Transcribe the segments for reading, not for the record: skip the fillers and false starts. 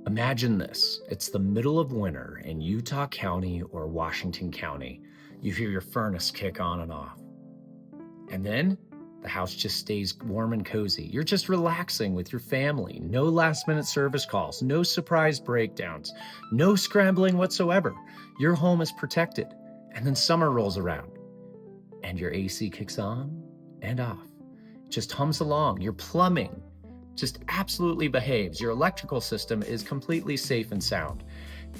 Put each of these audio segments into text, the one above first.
Imagine this. It's the middle of winter in Utah County or Washington County. You hear your furnace kick on and off. And then the house just stays warm and cozy. You're just relaxing with your family. No last minute service calls, no surprise breakdowns, no scrambling whatsoever. Your home is protected. And then summer rolls around and your AC kicks on and off. It just hums along. Your plumbing just absolutely behaves. Your electrical system is completely safe and sound,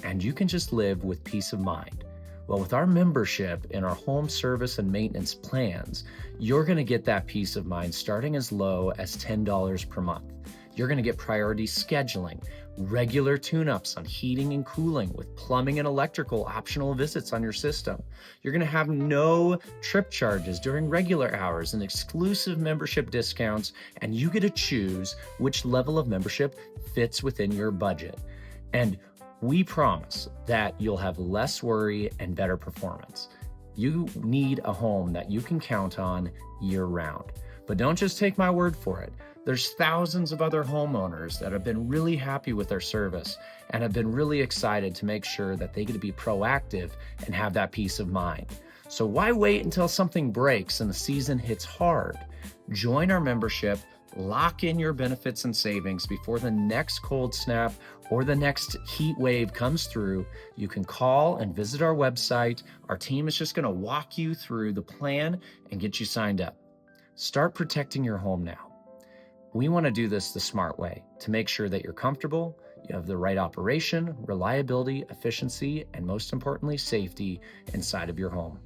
and you can just live with peace of mind. Well, with our membership in our home service and maintenance plans, you're going to get that peace of mind starting as low as $10 per month. You're going to get priority scheduling, regular tune-ups on heating and cooling with plumbing and electrical optional visits on your system. You're going to have no trip charges during regular hours and exclusive membership discounts, and you get to choose which level of membership fits within your budget. And we promise that you'll have less worry and better performance. You need a home that you can count on year-round. But don't just take my word for it. There's thousands of other homeowners that have been really happy with their service and have been really excited to make sure that they get to be proactive and have that peace of mind. So why wait until something breaks and the season hits hard? Join our membership, lock in your benefits and savings before the next cold snap or the next heat wave comes through. You can call and visit our website. Our team is just going to walk you through the plan and get you signed up. Start protecting your home now. We want to do this the smart way to make sure that you're comfortable, you have the right operation, reliability, efficiency, and most importantly, safety inside of your home.